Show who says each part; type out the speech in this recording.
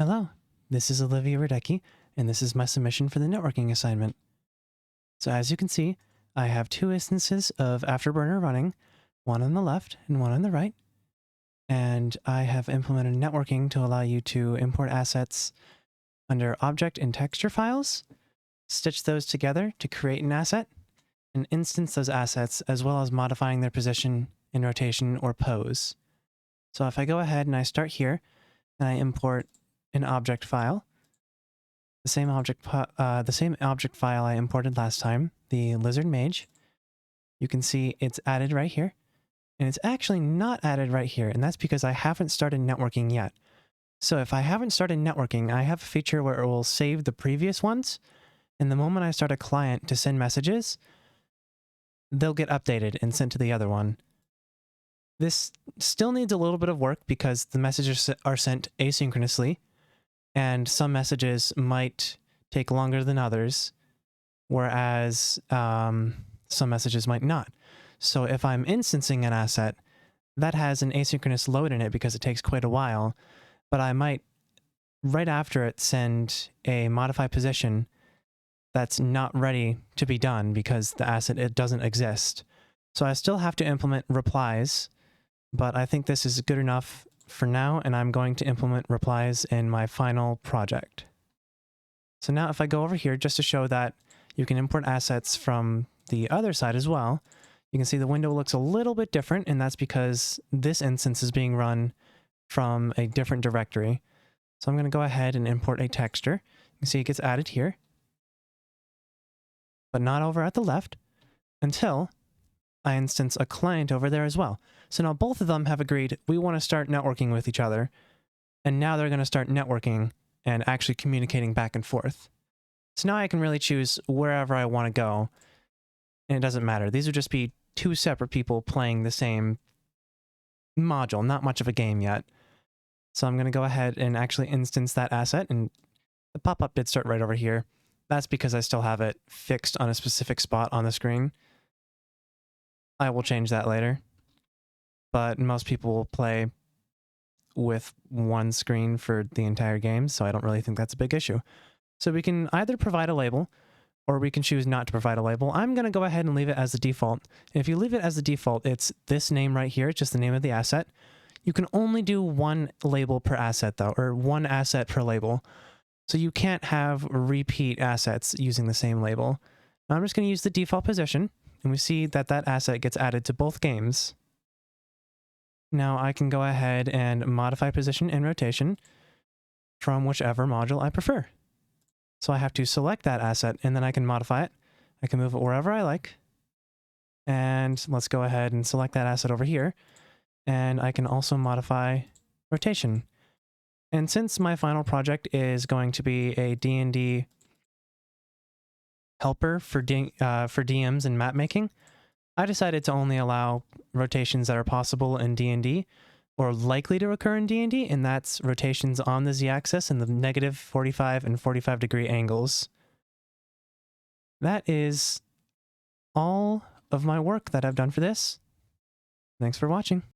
Speaker 1: Hello, this is Olivia Radecki, and this is my submission for the networking assignment. So as you can see, I have two instances of Afterburner running, one on the left and one on the right, and I have implemented networking to allow you to import assets under object and texture files, stitch those together to create an asset, and instance those assets as well as modifying their position in rotation or pose. So if I go ahead and I start here, and I import an object file, the same object file I imported last time, the lizard mage. You can see it's added right here, and it's actually not added right here, and that's because I haven't started networking yet. So if I haven't started networking, I have a feature where it will save the previous ones, and the moment I start a client to send messages, they'll get updated and sent to the other one. This still needs a little bit of work because the messages are sent asynchronously, and some messages might take longer than others, whereas some messages might not. So if I'm instancing an asset, that has an asynchronous load in it because it takes quite a while, but I might, right after it, send a modify position that's not ready to be done because the asset, it doesn't exist. So I still have to implement replies, but I think this is good enough for now, and I'm going to implement replies in my final project. So now if I go over here just to show that you can import assets from the other side as well, you can see the window looks a little bit different, and that's because this instance is being run from a different directory. So I'm going to go ahead and import a texture. You can see it gets added here, but not over at the left until I instance a client over there as well. So now both of them have agreed we want to start networking with each other, and now they're going to start networking and actually communicating back and forth. So now I can really choose wherever I want to go, and it doesn't matter. These would just be two separate people playing the same module, not much of a game yet. So I'm going to go ahead and actually instance that asset, and the pop-up did start right over here. That's because I still have it fixed on a specific spot on the screen. I will change that later, but most people will play with one screen for the entire game, so I don't really think that's a big issue. So we can either provide a label, or we can choose not to provide a label. I'm going to go ahead and leave it as the default. And if you leave it as the default, it's this name right here, it's just the name of the asset. You can only do one label per asset though, or one asset per label. So you can't have repeat assets using the same label. Now I'm just going to use the default position, and we see that that asset gets added to both games. Now I can go ahead and modify position and rotation from whichever module I prefer. So I have to select that asset, and then I can modify it. I can move it wherever I like. And let's go ahead and select that asset over here. And I can also modify rotation. And since my final project is going to be a D&D helper for DMs and map making, I decided to only allow rotations that are possible in D&D or likely to occur in D&D, and that's rotations on the z-axis and the negative 45 and 45 degree angles. That is all of my work that I've done for this. Thanks for watching.